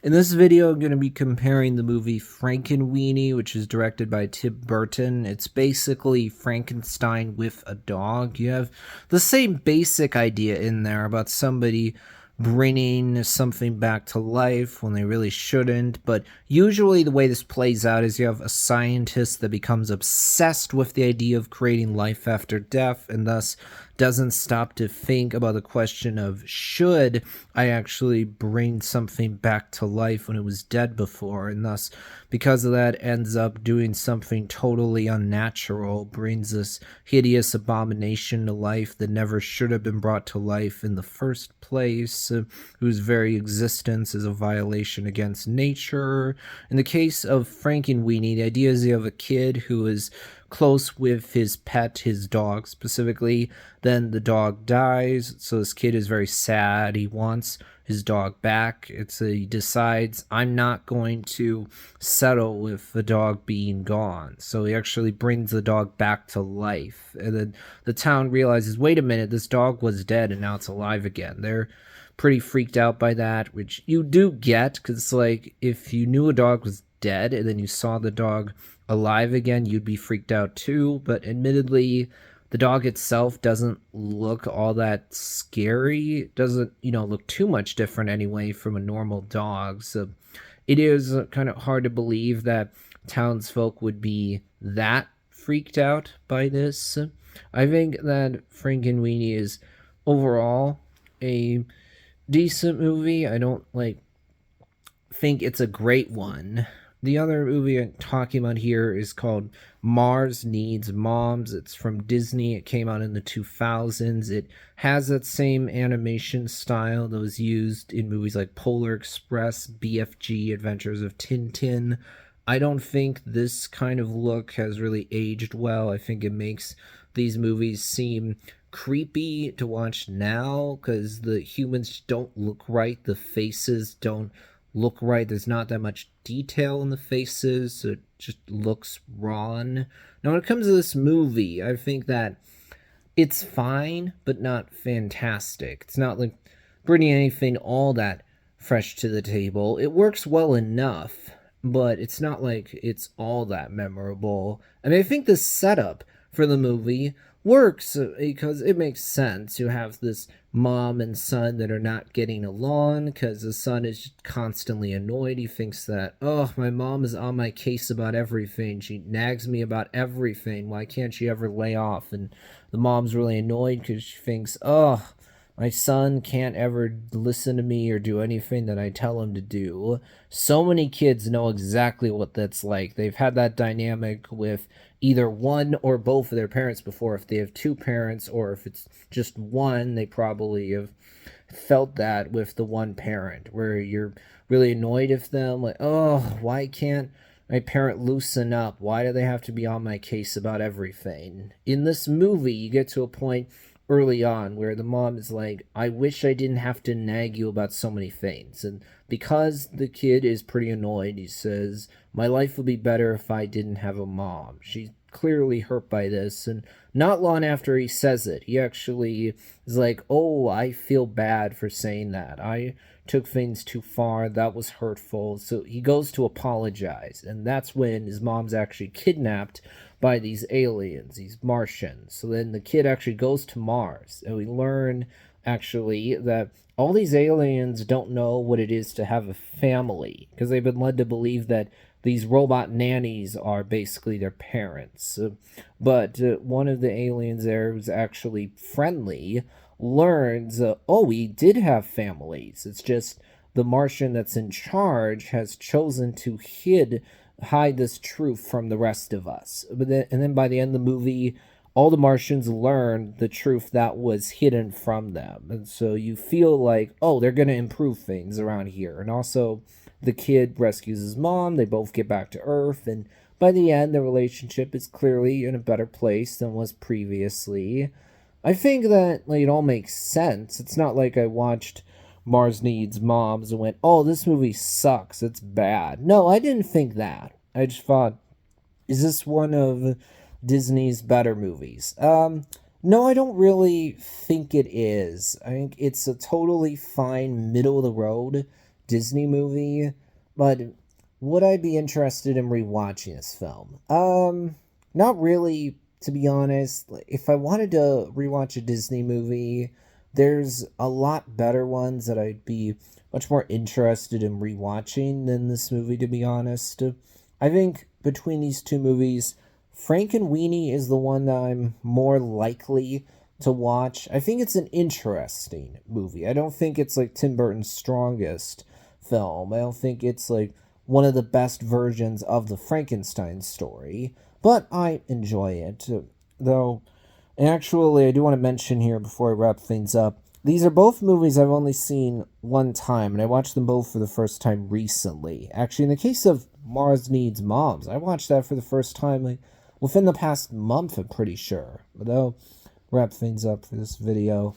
In this video, I'm going to be comparing the movie Frankenweenie, which is directed by Tim Burton. It's basically Frankenstein with a dog. You have the same basic idea in there about somebody bringing something back to life when they really shouldn't, but usually the way this plays out is you have a scientist that becomes obsessed with the idea of creating life after death and thus doesn't stop to think about the question of should I actually bring something back to life when it was dead before, and thus because of that ends up doing something totally unnatural, brings this hideous abomination to life that never should have been brought to life in the first place, whose very existence is a violation against nature. In the case of Frankenweenie, the idea is you have a kid who is close with his pet, his dog specifically. Then the dog dies, so this kid is very sad. He wants his dog back. He decides, I'm not going to settle with the dog being gone. So he actually brings the dog back to life. And then the town realizes, wait a minute, this dog was dead and now it's alive again. They're pretty freaked out by that, which you do get, because like if you knew a dog was dead and then you saw the dog alive again, you'd be freaked out too. But admittedly, the dog itself doesn't look all that scary. It doesn't, look too much different anyway from a normal dog. So it is kind of hard to believe that townsfolk would be that freaked out by this. I think that Frankenweenie is overall a decent movie. I don't think it's a great one. The other movie I'm talking about here is called Mars Needs Moms. It's from Disney. It came out in the 2000s. It has that same animation style that was used in movies like Polar Express, BFG, Adventures of Tintin. I don't think this kind of look has really aged well. I think it makes these movies seem creepy to watch now because the humans don't look right. The faces don't look right. There's not that much detail in the faces, so it just looks wrong. Now, when it comes to this movie, I think that it's fine, but not fantastic. It's not like bringing anything all that fresh to the table. It works well enough, but it's not like it's all that memorable. I mean, I think the setup for the movie works because it makes sense. You have this mom and son that are not getting along because the son is constantly annoyed. He thinks that, oh, my mom is on my case about everything. She nags me about everything. Why can't she ever lay off? And the mom's really annoyed because she thinks, oh, my son can't ever listen to me or do anything that I tell him to do. So many kids know exactly what that's like. They've had that dynamic with either one or both of their parents before. If they have two parents or if it's just one, they probably have felt that with the one parent where you're really annoyed with them. Like, oh, why can't my parent loosen up? Why do they have to be on my case about everything? In this movie, you get to a point early on where the mom is like, I wish I didn't have to nag you about so many things. And because the kid is pretty annoyed, he says, my life would be better if I didn't have a mom. She's clearly hurt by this. And not long after he says it, he actually is like, oh, I feel bad for saying that. I took things too far. That was hurtful. So he goes to apologize. And that's when his mom's actually kidnapped by these aliens, these Martians. So then the kid actually goes to Mars, and we learn actually that all these aliens don't know what it is to have a family because they've been led to believe that these robot nannies are basically their parents. But one of the aliens there who's actually friendly learns, oh, we did have families. It's just the Martian that's in charge has chosen to hide this truth from the rest of us. And then by the end of the movie, all the Martians learn the truth that was hidden from them. And so you feel like, oh, they're going to improve things around here. And also, the kid rescues his mom. They both get back to Earth. And by the end, the relationship is clearly in a better place than was previously. I think that it all makes sense. It's not like I watched Mars Needs Moms and went, oh, this movie sucks, it's bad. No, I didn't think that. I just thought, is this one of Disney's better movies? No, I don't really think it is. I think it's a totally fine middle of the road Disney movie, but would I be interested in rewatching this film? Not really, to be honest. Like, if I wanted to rewatch a Disney movie, there's a lot better ones that I'd be much more interested in rewatching than this movie, to be honest. I think between these two movies, frankenweenie is the one that I'm more likely to watch. I think it's an interesting movie. I don't think it's like Tim Burton's strongest film. I don't think it's like one of the best versions of the Frankenstein story, but I enjoy it. Though, actually, I do want to mention here before I wrap things up, these are both movies I've only seen one time, and I watched them both for the first time recently. Actually, in the case of Mars Needs Moms, I watched that for the first time like within the past month, I'm pretty sure. But I'll wrap things up for this video.